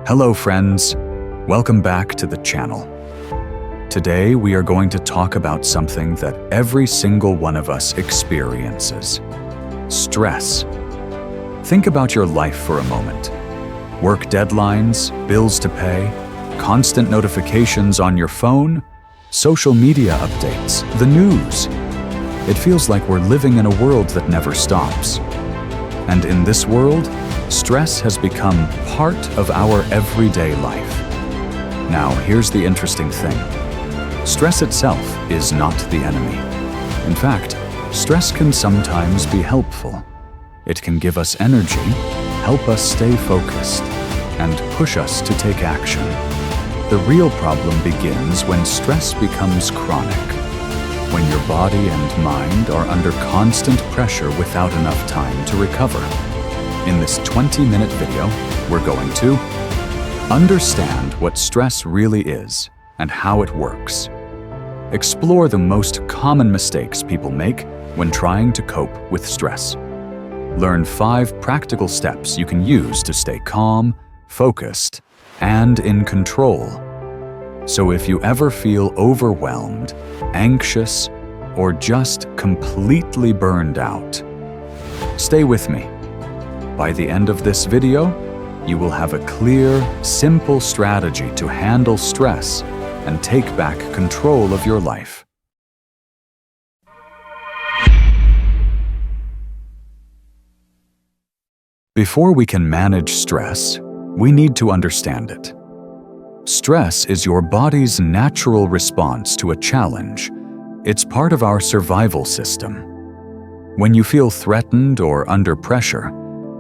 Hello friends, welcome back to the channel. Today we are going to talk about something that every single one of us experiences: stress. Think about your life for a moment. Work deadlines, bills to pay, constant notifications on your phone, social media updates, the news. It feels like we're living in a world that never stops. And in this world, stress has become part of our everyday life. Now, here's the interesting thing. Stress itself is not the enemy. In fact, stress can sometimes be helpful. It can give us energy, help us stay focused, and push us to take action. The real problem begins when stress becomes chronic, when your body and mind are under constant pressure without enough time to recover. In this 20-minute video, we're going to understand what stress really is and how it works, explore the most common mistakes people make when trying to cope with stress, learn 5 practical steps you can use to stay calm, focused, and in control. So if you ever feel overwhelmed, anxious, or just completely burned out, stay with me. By the end of this video, you will have a clear, simple strategy to handle stress and take back control of your life. Before we can manage stress, we need to understand it. Stress is your body's natural response to a challenge. It's part of our survival system. When you feel threatened or under pressure,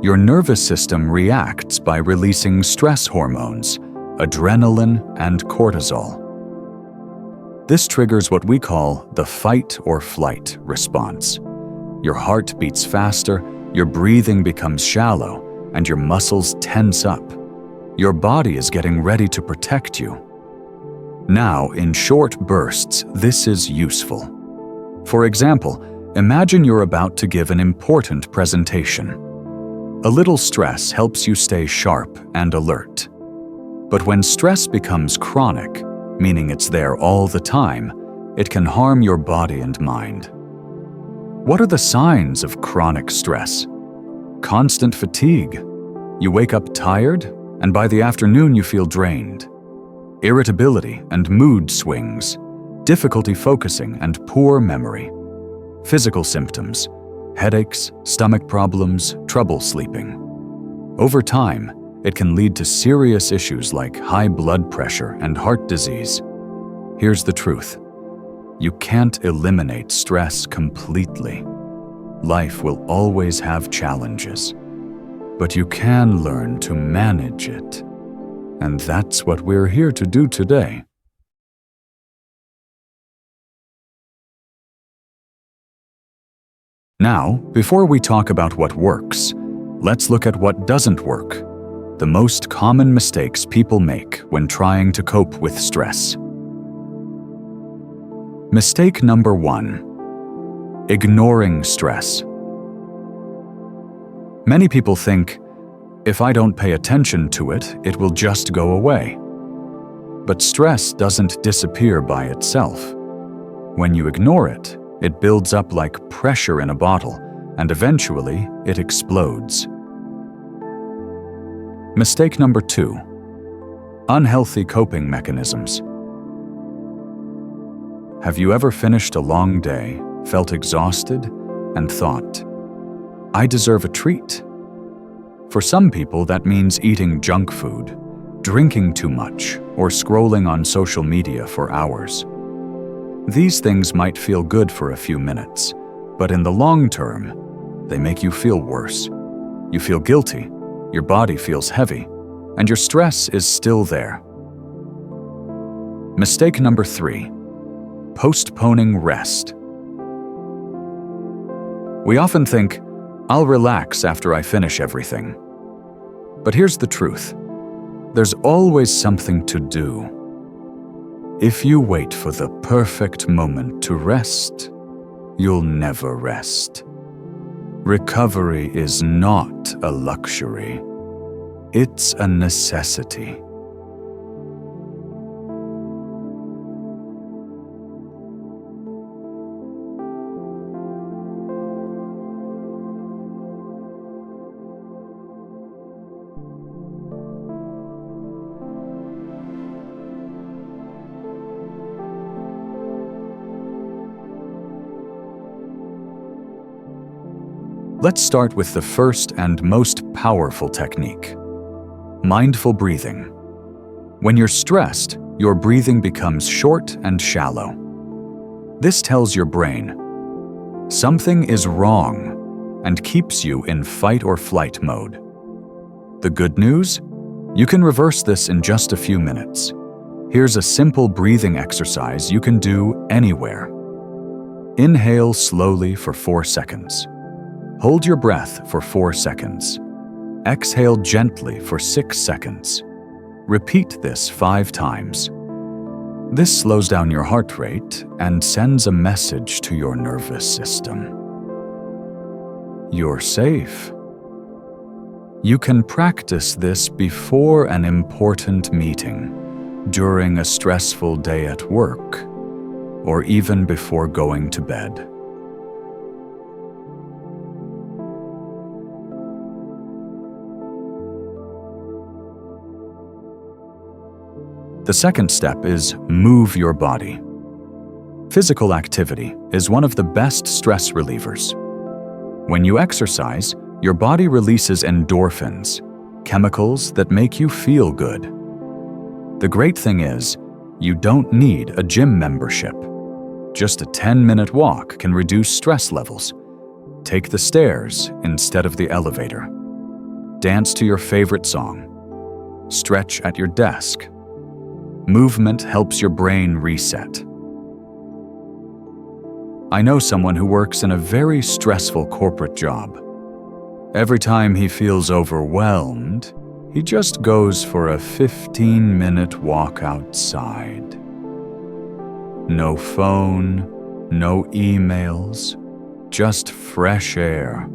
your nervous system reacts by releasing stress hormones, adrenaline and cortisol. This triggers what we call the fight or flight response. Your heart beats faster, your breathing becomes shallow, and your muscles tense up. Your body is getting ready to protect you. Now, in short bursts, this is useful. For example, imagine you're about to give an important presentation. A little stress helps you stay sharp and alert. But when stress becomes chronic, meaning it's there all the time, it can harm your body and mind. What are the signs of chronic stress? Constant fatigue. You wake up tired, and by the afternoon you feel drained. Irritability and mood swings. Difficulty focusing and poor memory. Physical symptoms. Headaches, stomach problems, trouble sleeping. Over time, it can lead to serious issues like high blood pressure and heart disease. Here's the truth. You can't eliminate stress completely. Life will always have challenges, but you can learn to manage it. And that's what we're here to do today. Now, before we talk about what works, let's look at what doesn't work. The most common mistakes people make when trying to cope with stress. Mistake number 1: ignoring stress. Many people think, if I don't pay attention to it, it will just go away. But stress doesn't disappear by itself. When you ignore it, it builds up like pressure in a bottle, and eventually it explodes. Mistake number 2: unhealthy coping mechanisms. Have you ever finished a long day, felt exhausted, and thought, I deserve a treat? For some people, that means eating junk food, drinking too much, or scrolling on social media for hours. These things might feel good for a few minutes, but in the long term, they make you feel worse. You feel guilty, your body feels heavy, and your stress is still there. Mistake number 3: postponing rest. We often think, I'll relax after I finish everything. But here's the truth. There's always something to do. If you wait for the perfect moment to rest, you'll never rest. Recovery is not a luxury. It's a necessity. Let's start with the first and most powerful technique: mindful breathing. When you're stressed, your breathing becomes short and shallow. This tells your brain something is wrong and keeps you in fight or flight mode. The good news? You can reverse this in just a few minutes. Here's a simple breathing exercise you can do anywhere. Inhale slowly for 4 seconds. Hold your breath for 4 seconds. Exhale gently for 6 seconds. Repeat this 5 times. This slows down your heart rate and sends a message to your nervous system. You're safe. You can practice this before an important meeting, during a stressful day at work, or even before going to bed. The second step is move your body. Physical activity is one of the best stress relievers. When you exercise, your body releases endorphins, chemicals that make you feel good. The great thing is, you don't need a gym membership. Just a 10-minute walk can reduce stress levels. Take the stairs instead of the elevator. Dance to your favorite song. Stretch at your desk. Movement helps your brain reset. I know someone who works in a very stressful corporate job. Every time he feels overwhelmed, he just goes for a 15-minute walk outside. No phone, no emails, just fresh air.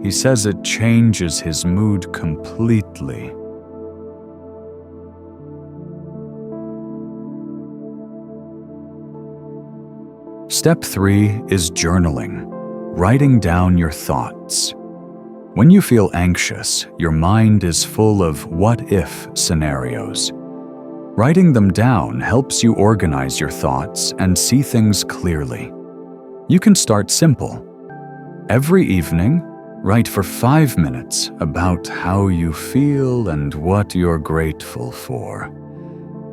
He says it changes his mood completely. Step 3 is journaling, writing down your thoughts. When you feel anxious, your mind is full of what-if scenarios. Writing them down helps you organize your thoughts and see things clearly. You can start simple. Every evening, write for 5 minutes about how you feel and what you're grateful for.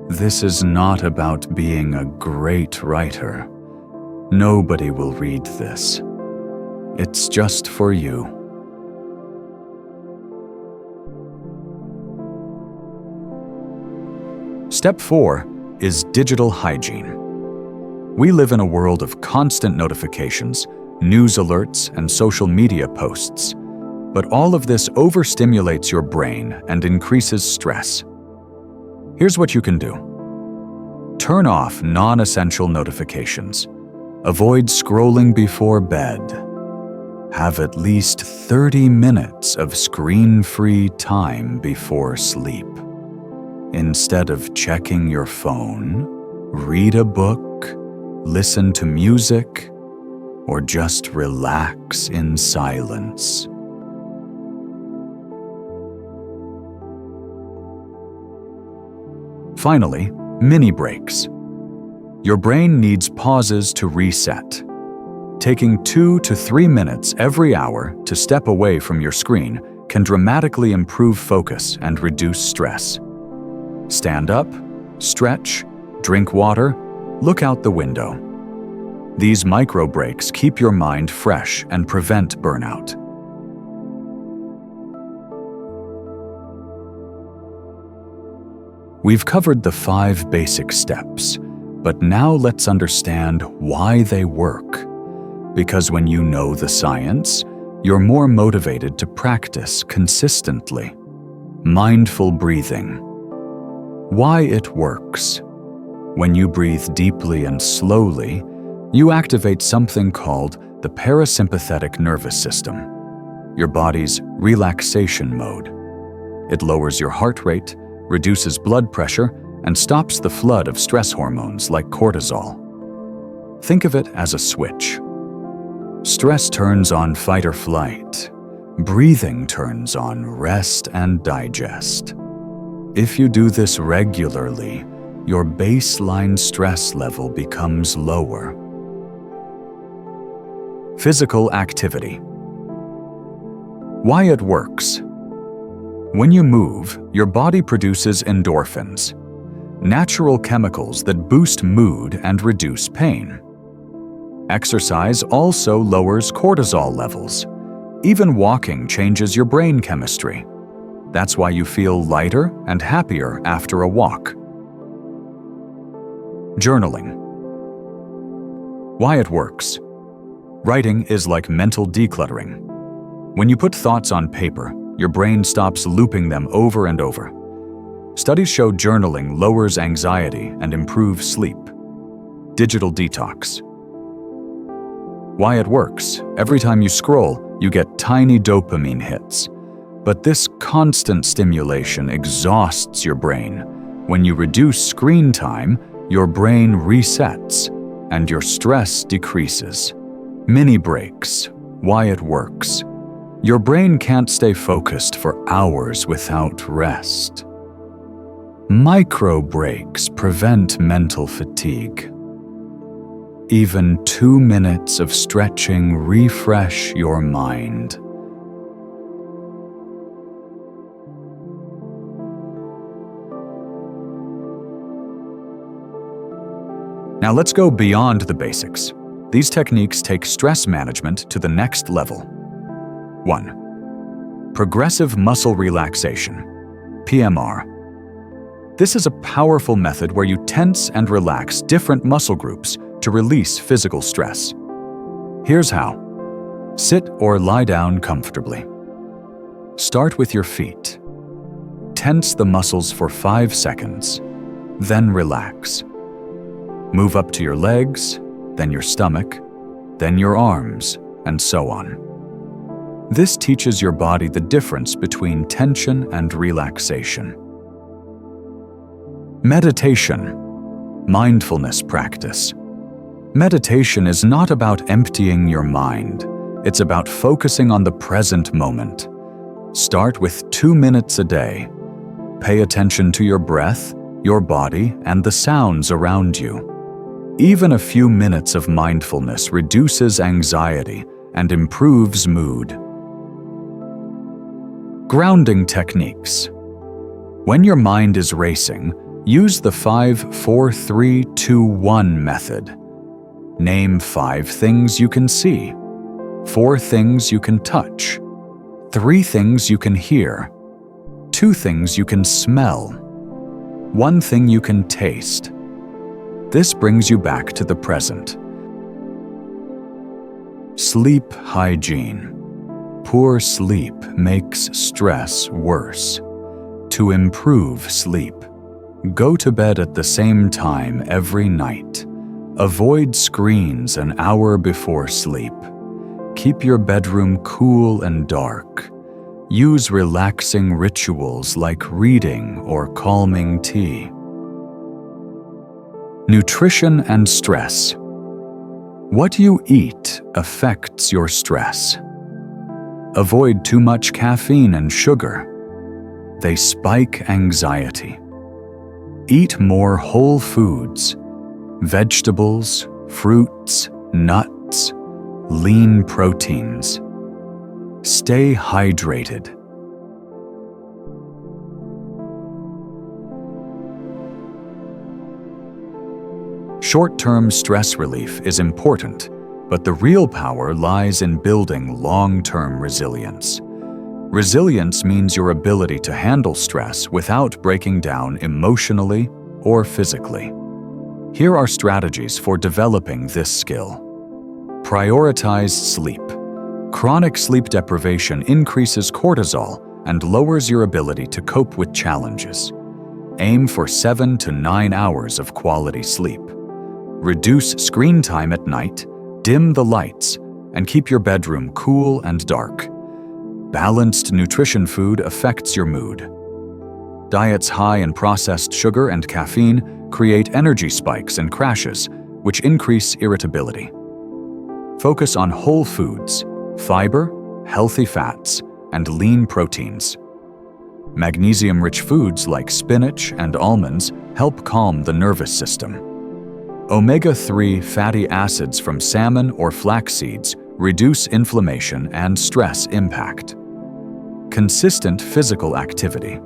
This is not about being a great writer. Nobody will read this. It's just for you. Step 4 is digital hygiene. We live in a world of constant notifications, news alerts, and social media posts. But all of this overstimulates your brain and increases stress. Here's what you can do. Turn off non-essential notifications. Avoid scrolling before bed. Have at least 30 minutes of screen-free time before sleep. Instead of checking your phone, read a book, listen to music, or just relax in silence. Finally, mini breaks. Your brain needs pauses to reset. Taking 2 to 3 minutes every hour to step away from your screen can dramatically improve focus and reduce stress. Stand up, stretch, drink water, look out the window. These micro breaks keep your mind fresh and prevent burnout. We've covered the 5 basic steps, but now let's understand why they work. Because when you know the science, you're more motivated to practice consistently. Mindful breathing. Why it works. When you breathe deeply and slowly, you activate something called the parasympathetic nervous system, your body's relaxation mode. It lowers your heart rate, reduces blood pressure, and stops the flood of stress hormones like cortisol. Think of it as a switch. Stress turns on fight or flight. Breathing turns on rest and digest. If you do this regularly, your baseline stress level becomes lower. Physical activity. Why it works. When you move, your body produces endorphins, natural chemicals that boost mood and reduce pain. Exercise also lowers cortisol levels. Even walking changes your brain chemistry. That's why you feel lighter and happier after a walk. Journaling. Why it works. Writing is like mental decluttering. When you put thoughts on paper, your brain stops looping them over and over. Studies show journaling lowers anxiety and improves sleep. Digital detox. Why it works. Every time you scroll, you get tiny dopamine hits. But this constant stimulation exhausts your brain. When you reduce screen time, your brain resets and your stress decreases. Mini breaks. Why it works. Your brain can't stay focused for hours without rest. Micro breaks prevent mental fatigue. Even 2 minutes of stretching refresh your mind. Now let's go beyond the basics. These techniques take stress management to the next level. 1. Progressive muscle relaxation, PMR. This is a powerful method where you tense and relax different muscle groups to release physical stress. Here's how. Sit or lie down comfortably. Start with your feet. Tense the muscles for 5 seconds, then relax. Move up to your legs, then your stomach, then your arms, and so on. This teaches your body the difference between tension and relaxation. Meditation, mindfulness practice. Meditation is not about emptying your mind. It's about focusing on the present moment. Start with 2 minutes a day. Pay attention to your breath, your body, and the sounds around you. Even a few minutes of mindfulness reduces anxiety and improves mood. Grounding techniques. When your mind is racing, use the 5-4-3-2-1 method. Name 5 things you can see, 4 things you can touch, 3 things you can hear, 2 things you can smell, 1 thing you can taste. This brings you back to the present. Sleep hygiene. Poor sleep makes stress worse. To improve sleep, go to bed at the same time every night. Avoid screens an hour before sleep. Keep your bedroom cool and dark. Use relaxing rituals like reading or calming tea. Nutrition and stress. What you eat affects your stress. Avoid too much caffeine and sugar. They spike anxiety. Eat more whole foods, vegetables, fruits, nuts, lean proteins. Stay hydrated. Short-term stress relief is important, but the real power lies in building long-term resilience. Resilience means your ability to handle stress without breaking down emotionally or physically. Here are strategies for developing this skill. Prioritize sleep. Chronic sleep deprivation increases cortisol and lowers your ability to cope with challenges. Aim for 7 to 9 hours of quality sleep. Reduce screen time at night, dim the lights, and keep your bedroom cool and dark. Balanced nutrition food affects your mood. Diets high in processed sugar and caffeine create energy spikes and crashes, which increase irritability. Focus on whole foods, fiber, healthy fats, and lean proteins. Magnesium-rich foods like spinach and almonds help calm the nervous system. Omega-3 fatty acids from salmon or flax seeds reduce inflammation and stress impact. Consistent physical activity.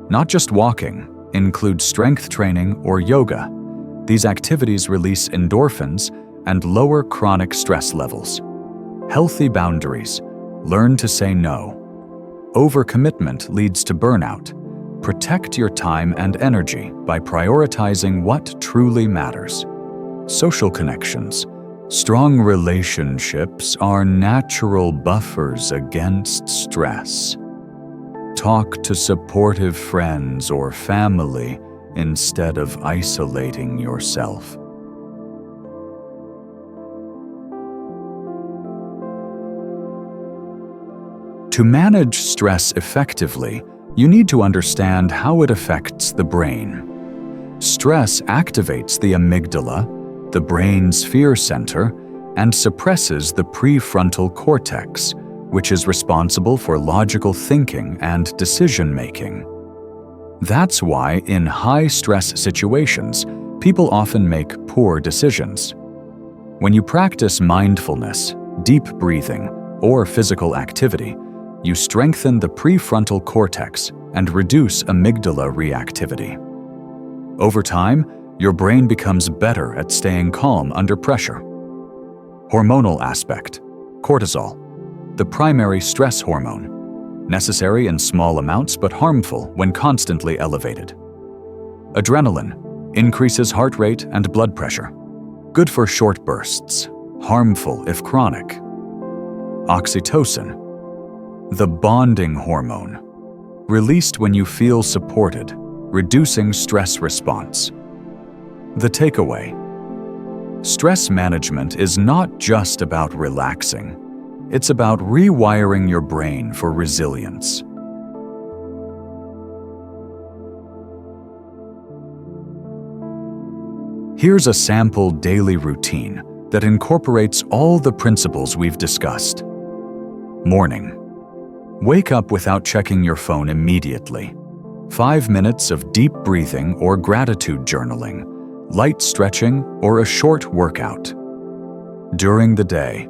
Not just walking, include strength training or yoga. These activities release endorphins and lower chronic stress levels. Healthy boundaries. Learn to say no. Overcommitment leads to burnout. Protect your time and energy by prioritizing what truly matters. Social connections. Strong relationships are natural buffers against stress. Talk to supportive friends or family instead of isolating yourself. To manage stress effectively, you need to understand how it affects the brain. Stress activates the amygdala, the brain's fear center, and suppresses the prefrontal cortex, which is responsible for logical thinking and decision-making. That's why in high-stress situations, people often make poor decisions. When you practice mindfulness, deep breathing, or physical activity, you strengthen the prefrontal cortex and reduce amygdala reactivity. Over time, your brain becomes better at staying calm under pressure. Hormonal aspect. Cortisol, the primary stress hormone, necessary in small amounts but harmful when constantly elevated. Adrenaline, increases heart rate and blood pressure, good for short bursts, harmful if chronic. Oxytocin, the bonding hormone, released when you feel supported, reducing stress response. The takeaway: stress management is not just about relaxing. It's about rewiring your brain for resilience. Here's a sample daily routine that incorporates all the principles we've discussed. Morning. Wake up without checking your phone immediately. 5 minutes of deep breathing or gratitude journaling, light stretching, or a short workout. During the day.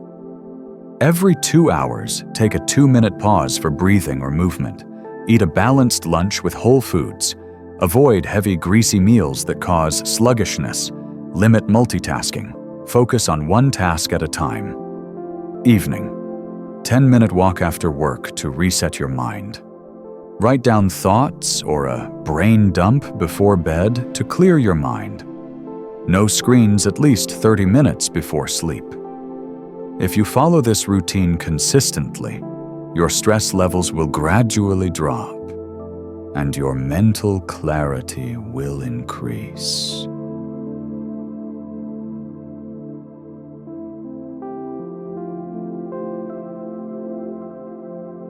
Every 2 hours, take a 2-minute pause for breathing or movement. Eat a balanced lunch with whole foods. Avoid heavy, greasy meals that cause sluggishness. Limit multitasking. Focus on one task at a time. Evening. 10-minute walk after work to reset your mind. Write down thoughts or a brain dump before bed to clear your mind. No screens at least 30 minutes before sleep. If you follow this routine consistently, your stress levels will gradually drop, and your mental clarity will increase.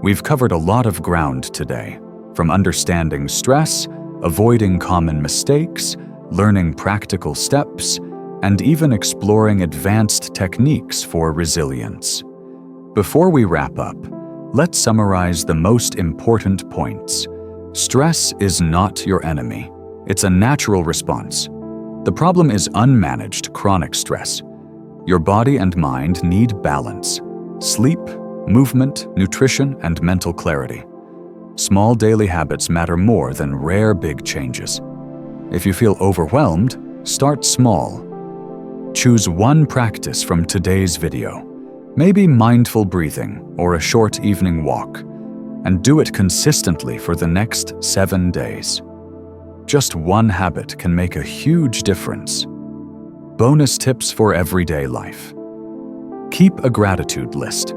We've covered a lot of ground today, from understanding stress, avoiding common mistakes, learning practical steps, and even exploring advanced techniques for resilience. Before we wrap up, let's summarize the most important points. Stress is not your enemy. It's a natural response. The problem is unmanaged chronic stress. Your body and mind need balance. Sleep, movement, nutrition, and mental clarity. Small daily habits matter more than rare big changes. If you feel overwhelmed, start small. Choose one practice from today's video, maybe mindful breathing or a short evening walk, and do it consistently for the next 7 days. Just one habit can make a huge difference. Bonus tips for everyday life. Keep a gratitude list.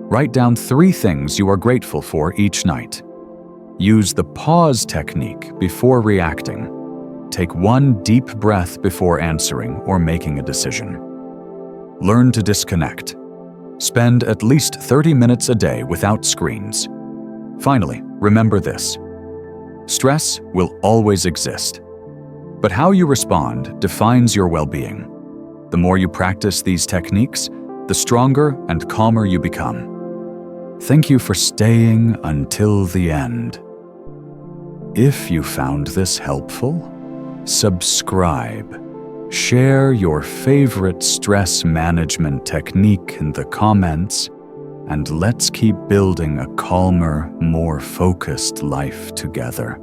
Write down 3 things you are grateful for each night. Use the pause technique before reacting. Take one deep breath before answering or making a decision. Learn to disconnect. Spend at least 30 minutes a day without screens. Finally, remember this. Stress will always exist, but how you respond defines your well-being. The more you practice these techniques, the stronger and calmer you become. Thank you for staying until the end. If you found this helpful, subscribe. Share your favorite stress management technique in the comments, and let's keep building a calmer, more focused life together.